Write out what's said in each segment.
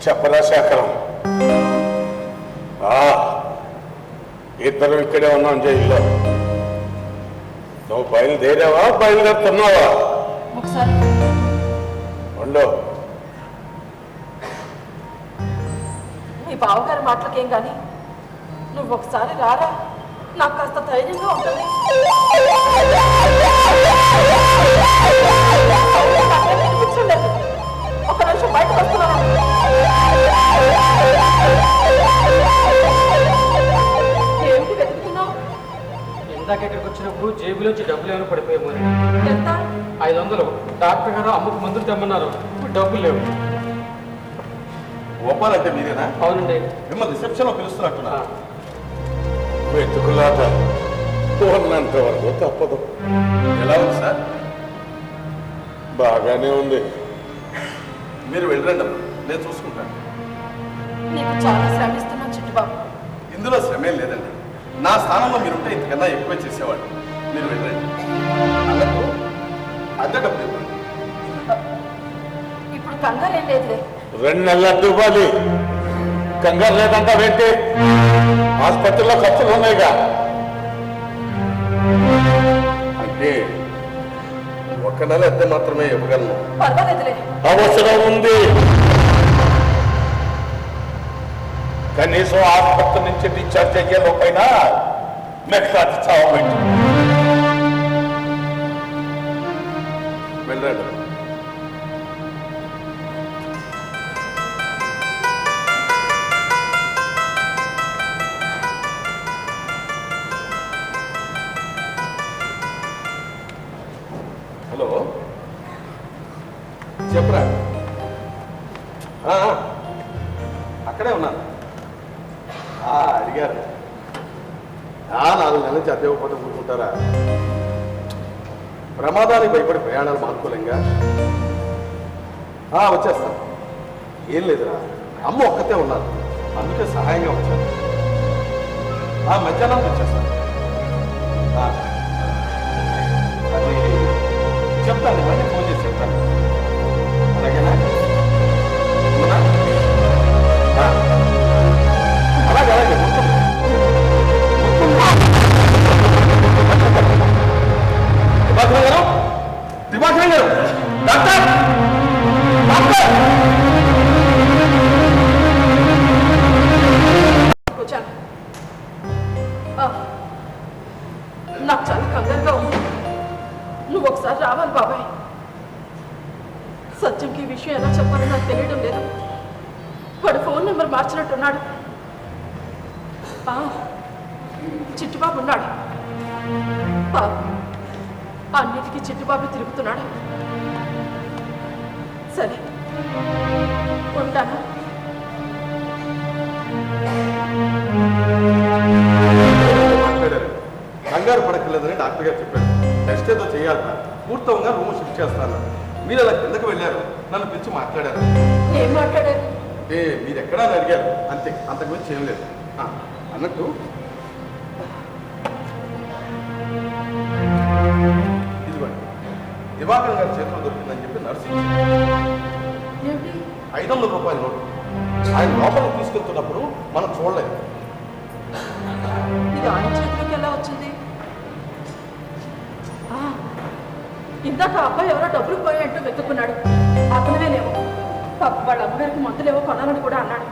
చెప్పరా శేఖరం? ఇద్దరు ఇక్కడే ఉన్నాం జైల్లో. నువ్వు బయలుదేరావా బయలుదేరుతున్నావా? ఒకసారి ఉండు. నీ బావగారి మాటలకేం కానీ నువ్వు ఒకసారి రారా, నాకు కాస్త ధైర్యంగా ఉంటుంది. ఒక నిమిషం బయటకు వస్తున్నాను. ఏమిటి వెతుకుతున్నావు? ఇందాక ఇక్కడికి వచ్చినప్పుడు జేబులోంచి డబ్బులు ఏమైనా పడిపోయాము. ఎంత? 500. డాక్టర్ గారు అమ్మకు మందులు తెమ్మన్నారు, ఇప్పుడు డబ్బులు లేవు. గోపాల్ అంటే మీరేనా? అవునండి. మిమ్మల్ని రిసెప్షన్లో పిలుస్తున్నట్టున్నా. వెతుకులాట ఉన్నంత వరకు తప్పదు. ఎలా ఉంది సార్? బాగానే ఉంది. మీరు వెళ్ళరండి అమ్మా, నేను చూసుకుంటాను. నీకు చాలా శ్రమిస్తున్నాను చిట్టుబాబు. ఇందులో శ్రమేం లేదండి. నా స్థానంలో మీరుంటే ఇంతకన్నా ఎక్కువే చేసేవాడు. మీరు వెళ్ళండి. అన్నట్టు అద్దె డబ్బులు ఇవ్వండి. ఇప్పుడు కంగారు ఏం లేదులే. 2 నెలల అద్దె ఇవ్వాలి. కంగారు లేదంటా ఏంటి? ఆసుపత్రిలో ఖర్చులు ఉన్నాయిగా. అంటే 1 నెల అద్దె మాత్రమే ఇవ్వగలను. పర్వాలేదులే. అవసరం ఉంది. కనీసం ఆసుపత్రి నుంచి డిశ్చార్జ్ అయ్యేలోపైనా మెక్కాది చావబెట్టు. వెళ్ళండి. హలో, చెప్పరా? అక్కడే ఉన్నాను. అడిగారు. 4 నెలల నుంచి అద్దె ఇవ్వకపోతే కూర్చుంటారా? ప్రమాదానికి భయపడి ప్రయాణాలు మానుకోలేంగా. వచ్చేస్తాను. ఏం లేదురా, అమ్మ ఒక్కతే ఉన్నారు, అందుకే సహాయంగా వచ్చాను. మధ్యాహ్నం వచ్చేస్తాను. అది చెప్తాను, మళ్ళీ ఫోన్ చేసి చెప్తాను. అలాగేనా? అలాగే అలాగే. దివాకరం గారు, దివాకరం గారు, డాక్టర్, డాక్టర్. కూర్చోను. నాకు చాలా కంగారుగా ఉంది. నువ్వు ఒకసారి రావాలి బాబాయ్. సత్యంకి ఈ విషయం ఎలా చెప్పాలో నాకు తెలియడం లేదు. వాడు ఫోన్ నెంబర్ మార్చినట్టున్నాడు. చిట్టుబాబు ఉన్నాడు. అన్నిటికీ చిట్టుబాబు తిరుగుతున్నాడు. సరే ఉంటాను. కంగారు పడక్కర్లేదని డాక్టర్ గారు చెప్పారు. టెస్ట్ ఏదో చేయాలన్నా పూర్తవగా రూమ్ షిఫ్ట్ చేస్తాను. మీరు అలా కిందకు వెళ్ళారు, నన్ను పిలిచి మాట్లాడారు. ఏం మాట్లాడారు? మీరు ఎక్కడా అని అడిగారు, అంతే, అంతకు మించి ఏం లేదు. అన్నట్టు ఇదిగోండి, దివాకర్ గారి చేతిలో దొరికిందని చెప్పి నర్సు 500 రూపాయల నోటు. ఆయన లోపలికి తీసుకెళ్తున్నప్పుడు మనం చూడలేదు. ఇది ఆయన చేతిలోకి ఎలా వచ్చింది? ఇందాక అబ్బాయి ఎవరో డబ్బులు పోయాయంటూ వెతుక్కున్నాడు. అతనివేనేమో. వాళ్ళ అమ్మగారికి మందులేవో కొనాలని కూడా అన్నాడు.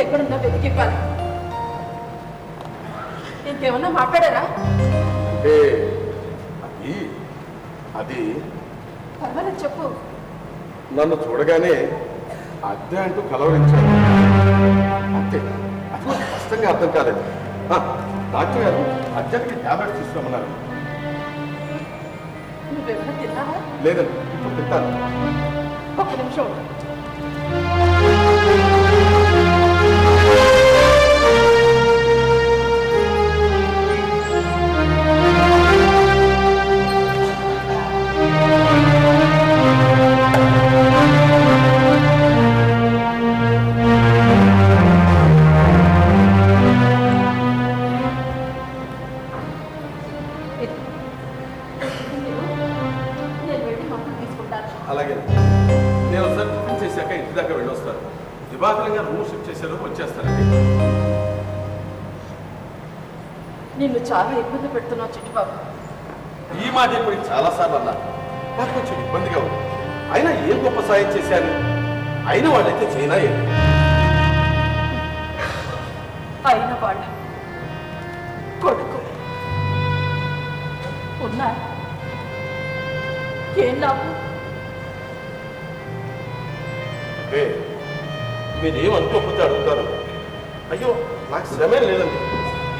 ఎక్కడున్నా వెతికివ్వాలి. ఇంకేమన్నా మాట్లాడారా? అది పర్వాలేదు చెప్పు. నన్ను చూడగానే అద్దె అంటూ కలవరించాను, అంతే. అది స్పష్టంగా అర్థం కాలేదు. డాక్టర్ గారు అర్జెంట్గా ట్యాబ్లెట్స్ తీసుకోమన్నారు. నువ్వేమైనా తిన్నావా? లేదండి, ఇప్పుడు తింటాను. ఒక్క నిమిషం. అలాగే నేను ఒకసారి టిఫిన్ చేశాక ఇంటి దాకా వెళ్ళొస్తాను. దివాకరం గారు రూమ్ షిఫ్ట్ చేశారు, వచ్చేస్తారండి. నిన్ను చాలా ఇబ్బంది పెడుతున్నావు చిట్టుబాబు. ఈ మాట ఇప్పుడు చాలాసార్లు అన్నా, నాకు కొంచెం ఇబ్బందిగా ఉంది. అయినా ఏం గొప్ప సాయం చేశాను, అయిన వాళ్ళైతే చైనా ఏంటి? అయిన వాళ్ళ కొడుకు ఉన్నా ఏం లాభం? మీరేమనుకోకపోతే అడుగుతారు. అయ్యో నాకు శ్రమే లేదండి,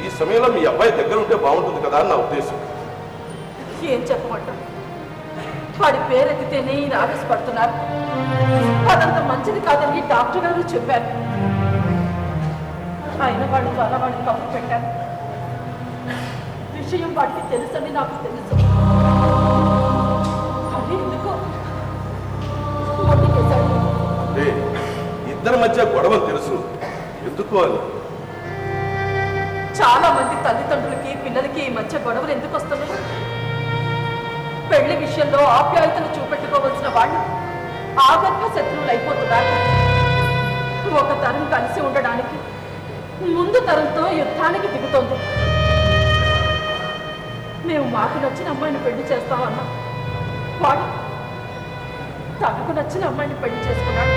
ఈ సమయంలో మీ అబ్బాయి దగ్గర ఉంటే బాగుంటుంది కదా అని నా ఉద్దేశం. ఏం చెప్పమంటాం? వాడి పేరెత్తితేనే ఈయన ఆవేశపడుతున్నారు. అదంత మంచిది కాదని డాక్టర్ గారు చెప్పారు. అయిన వాడి ద్వారా వాడిని కప్పు పెట్టారు. విషయం వాడికి తెలుసని నాకు తెలుసు. అది ఎందుకో మొండికేశాడు. ఇద్దరి మధ్య గొడవలు తెలుసు, ఎందుకు అని. చాలా మంది తల్లిదండ్రులకి పిల్లలకి ఈ మధ్య గొడవలు ఎందుకు వస్తున్నాయి? పెళ్లి విషయంలో ఆప్యాయతను చూపెట్టుకోవాల్సిన వాళ్ళు ఆగర్భ శత్రువులు అయిపోతున్నారు. ఒక తరం కలిసి ఉండడానికి ముందు తరంతో యుద్ధానికి దిగుతోంది. మేము మాకు నచ్చిన అమ్మాయిని పెళ్లి చేస్తామన్నా వాడు తనకు నచ్చిన అమ్మాయిని పెళ్లి చేసుకున్నాడు.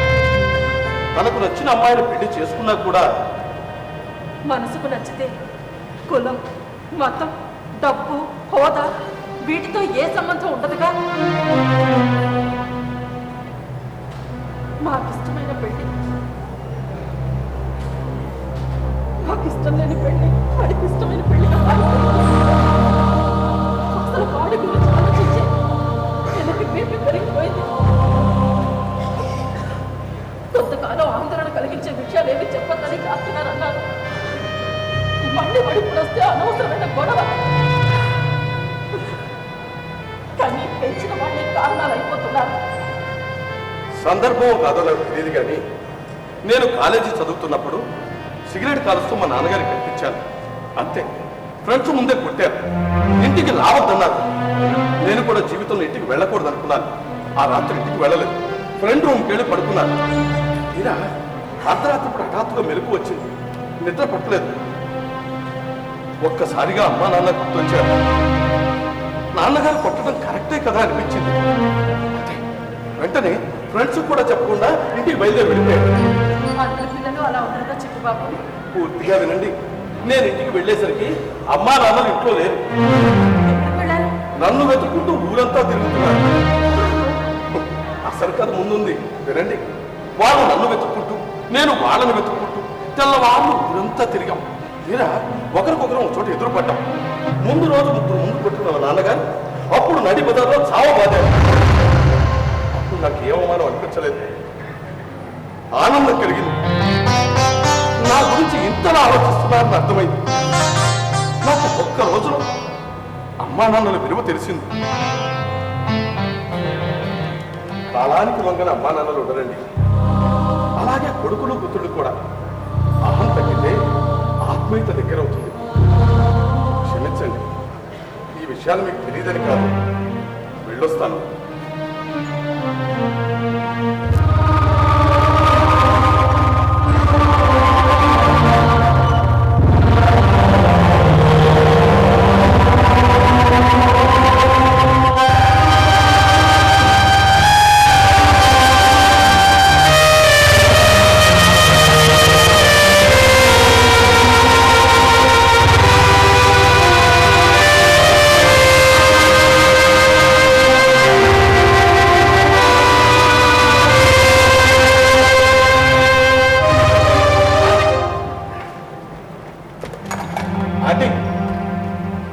తనకు నచ్చిన అమ్మాయిని పెళ్లి చేసుకున్నా కూడా మనసుకు నచ్చితే కులం, మతం, డబ్బు, హోదా వీటితో ఏ సంబంధం ఉండదుగా. మాకిష్టమైన పెళ్లి, మాకిష్టం లేని పెళ్లి వాడికి ఇష్టమైన పెళ్లిగా అసలు వాడి గురించి ఆలోచించే వెనక్కి బీపీ పెరిగిపోయింది. కొంతకాలం ఆందోళన కలిగించే విషయాలు ఏమి చెప్పొద్దని డాక్టర్ గారు అన్నారు. మళ్ళీ వాడు ఇప్పుడు వస్తే అనవసరమైన గొడవ. కానీ పెంచిన వాళ్ళే కారణాలు అయిపోతున్నారు. సందర్భం కాదో నాకు తెలియదు, కానీ నేను కాలేజీ చదువుతున్నప్పుడు సిగరెట్ కాలుస్తూ మా నాన్నగారికి కనిపించాను. అంతే, ఫ్రెండ్స్ ముందే కొట్టారు, ఇంటికి రావద్దన్నారు. నేను కూడా జీవితంలో ఇంటికి వెళ్ళకూడదు అనుకున్నాను. ఆ రాత్రి ఇంటికి వెళ్ళలేదు, ఫ్రెండ్ రూమ్కి వెళ్ళి పడుకున్నాను. ఇలా అర్ధరాత్రి హఠాత్తుగా మెలకు వచ్చింది, నిద్ర పట్టలేదు. ఒక్కసారిగా అమ్మా నాన్న గుర్తొచ్చారు. నాన్నగారు కొట్టడం కరెక్టే కదా అనిపించింది. వెంటనే ఫ్రెండ్స్ కూడా చెప్పకుండా ఇంటికి బయలుదేరి వెళ్ళిపోయారు. అందరి పిల్లలు అలా ఉండగా చిట్టుబాబు పూర్తిగా వినండి. నేను ఇంటికి వెళ్ళేసరికి అమ్మా నాన్నలు ఇంట్లో లేరు. ఎక్కడికి వెళ్ళారు? నన్ను వెతుక్కుంటూ ఊరంతా తిరుగుతున్నారు. అసలు కథ ముందుంది, వినండి. వాళ్ళు నన్ను వెతుక్కుంటూ, నేను వాళ్ళని వెతుక్కుంటూ తెల్లవాళ్ళు ఊరంతా తిరిగాం. తీరా ఒకరికొకరం ఒక చోట ఎదురుపడ్డాం. ముందు రోజు ముగ్గురు ముందు కొట్టుకున్న నాన్నగారు అప్పుడు నడి బజార్లో చావబాదారు. అప్పుడు నాకు ఏ అవమానం అనిపించలేదు, ఆనందం కలిగింది. నా గురించి ఇంతలా ఆలోచిస్తున్నారని అర్థమైంది. నాకు ఒక్క రోజులో అమ్మా నాన్నల విలువ తెలిసింది. కాలానికి వంగన అమ్మా నాన్నలు ఉండరండి. అలాగే కొడుకులు కూతుళ్ళు కూడా. అహం తగ్గితే ఆత్మీయత దగ్గర అవుతుంది. క్షమించండి, ఈ విషయాలు మీకు తెలియదని కాదు. వెళ్ళొస్తాను.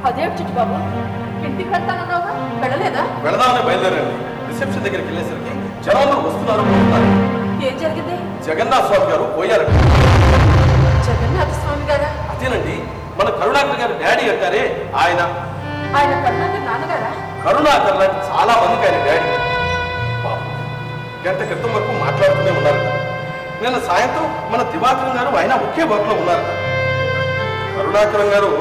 అదేం చిట్టుబాబు, ఇంటికి వెళ్తానన్నావుగా, వెళ్ళలేదా? వెళదామని బయలుదేరండి. రిసెప్షన్ దగ్గరికి వెళ్ళేసరికి జనం వస్తున్నారు, పోతున్నారు. ఏం జరిగింది? జగన్నాథ స్వామి గారు పోయారండి. జగన్నాథ స్వామి గారా? అదేనండి, మన కరుణాకర్ గారి డాడీ అంటారే ఆయన. ఆయన కరుణాకర్ నాన్నగారా? కరుణాకర్ లాంటి చాలా మందికి ఆయన డాడీ. గంట క్రితం వరకు మాట్లాడుతూనే ఉన్నారట. నిన్న సాయంత్రం మన దివాకరం గారు ఆయన ఒకే వర్క్లో ఉన్నారట. కరుణాకరం గారు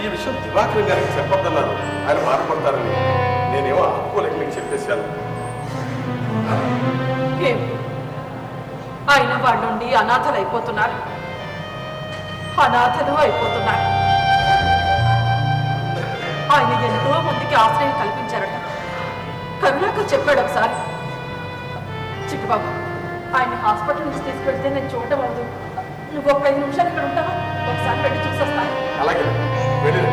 ఈ విషయం దివాకరం గారికి చెప్పొద్దన్నారు, ఆయన బాధపడతారని. నేనేమో ఆపుకోలేక మీకు చెప్పేశాను. అయిన వాళ్ళుండి అనాథలు అయిపోతున్నారు. ఆయన ఎంతో మందికి ఆశ్రయం కల్పించారట. కరుణాకర్ చెప్పాడు ఒకసారి. చిట్టుబాబు, ఆయన హాస్పిటల్ నుంచి తీసుకెళ్తే నేను చూడటం అవదు. నువ్వు ఒక 5 నిమిషాలు ఇక్కడ ఉంటావా? ఒకసారి వెళ్ళి చూసొస్తాను. అలాగే వెళ్ళి.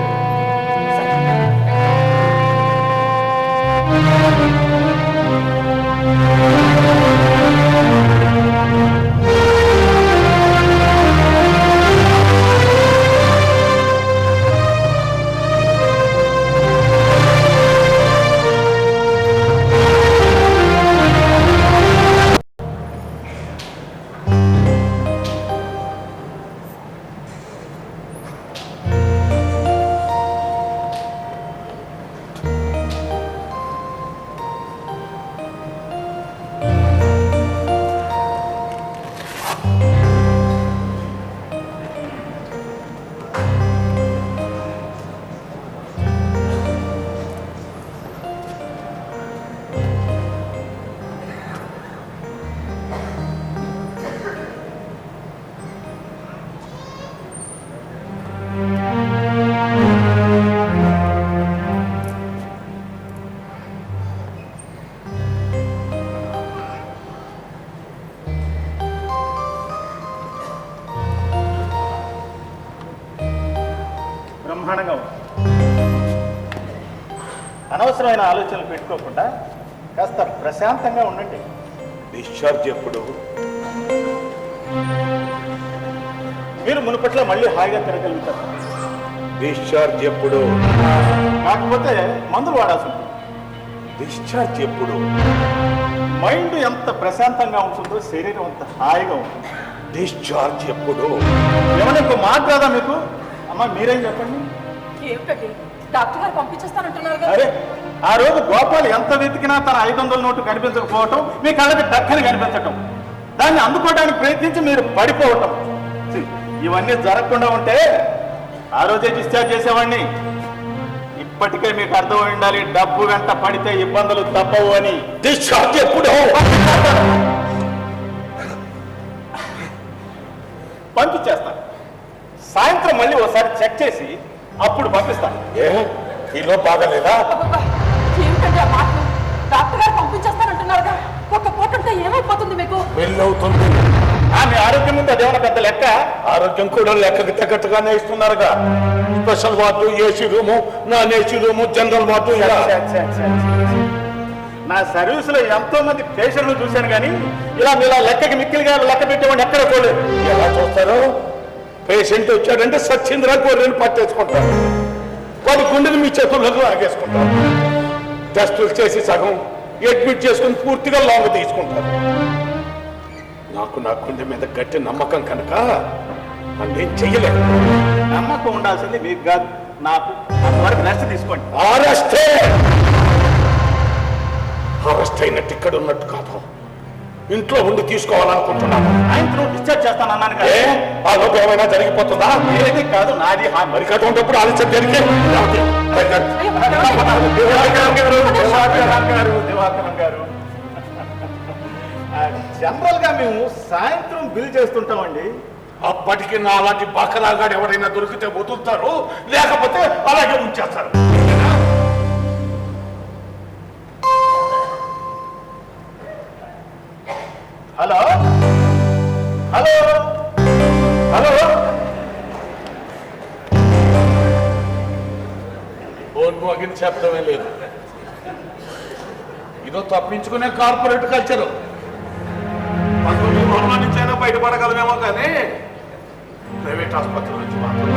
బ్రహ్మాండంగా ఉంది. అనవసరమైన ఆలోచనలు పెట్టుకోకుండా కాస్త ప్రశాంతంగా ఉండండి. డిశ్చార్జ్ ఎప్పుడు? మీరు మునుపట్లో మళ్ళీ హాయిగా తిరగలుగుతారు. డిశ్చార్జ్ ఎప్పుడు? కాకపోతే మందులు వాడాల్సి ఉంటుంది. డిశ్చార్జ్ ఎప్పుడు? మైండ్ ఎంత ప్రశాంతంగా ఉంటుందో శరీరం అంత హాయిగా ఉంటుంది. డిశ్చార్జ్ ఎప్పుడు? ఏమన్నా ఇంకో మాట రాదా మీకు? అమ్మ మీరేం చెప్పండి. ఏమిటండి, డాక్టర్ గారు పంపించేస్తానంటున్నారు కదా? అరే, ఆ రోజు గోపాల్ ఎంత వెతికినా తన 500 నోటు కనిపించకపోవటం, మీ కళ్ళకి టక్కని కనిపించటం, దాన్ని అందుకోవడానికి ప్రయత్నించి మీరు పడిపోవటం, ఇవన్నీ జరగకుండా ఉంటే ఆ రోజే డిశ్చార్జ్ చేసేవాడిని. ఇప్పటికే మీకు అర్థమై ఉండాలి, డబ్బు వెంట పడితే ఇబ్బందులు తప్పవు అని. డిశ్చార్జ్ ఎప్పుడు? పంపించేస్తాను. సాయంత్రం మళ్ళీ ఒకసారి చెక్ చేసి అప్పుడు పంపిస్తాను. ఏ ఈలో బాగలేదా? ఏమిటండి ఆ మాటలు? డాక్టర్ గారు పంపించేస్తానంటున్నారుగా. ఒక్క పూట ఉంటే ఏమైపోతుంది మీకు? పెళ్ళవుతుంది. మీ ఆరోగ్యం ముందు అదేమన్నా పెద్ద లెక్క? ఆరోగ్యం కూడా లెక్కకి తగ్గట్టుగానే ఇస్తున్నారుగా. Special ward, AC room, non AC room, general ward. నా సర్వీసులో ఎంతో మంది పేషెంట్లు చూశాను కానీ ఇలా మీలా లెక్కకి మిక్కిలిగా లెక్క పెట్టేవాడిని ఎక్కడ పోలేదు. ఎలా చూస్తారు? పేషెంట్ వచ్చాడంటే సచ్చింద్రా గొర్రెని పట్టేసుకుంటారు. వాడు గుండెని మీ చేతుల్లో ఆగేసుకుంటారు. టెస్టులు చేసి సగం అడ్మిట్ చేసుకుని పూర్తిగా లాంగ్ తీసుకుంటారు. నాకు నా గుండె మీద గట్టి నమ్మకం కనుక నేను చెయ్యలేదు. నమ్మకం ఉండాల్సింది మీకు కాదు, నాకు. అంతవరకు రెస్ట్ తీసుకోండి. అరెస్ట్ అయినట్టు ఇక్కడ ఉన్నట్టు కాదు, ఇంట్లో ఉండి తీసుకోవాలనుకుంటున్నాను. సాయంత్రం డిశ్చార్జ్ చేస్తానన్నాను కదా. ఆ లోపు ఏమైనా జరిగిపోతుందా? ఏది కాదు, నాది మరి కథ ఉన్నప్పుడు ఆలస్యం జరిగి దివాకరం గారు, జనరల్ గా మేము సాయంత్రం బిల్ చేస్తుంటామండి. అప్పటికి నా అలాంటి బకరాగాడు ఎవరైనా దొరికితే వదులుతారు, లేకపోతే అలాగే ఉంచేస్తారు. హలో హలో హలో, ఫోన్ మోగిన చెప్పడమే లేదు. ఇదో తప్పించుకునే కార్పొరేట్ కల్చరు. మనకు నుంచైనా బయటపడగలమేమో కానీ ప్రైవేట్ ఆసుపత్రి నుంచి మాత్రం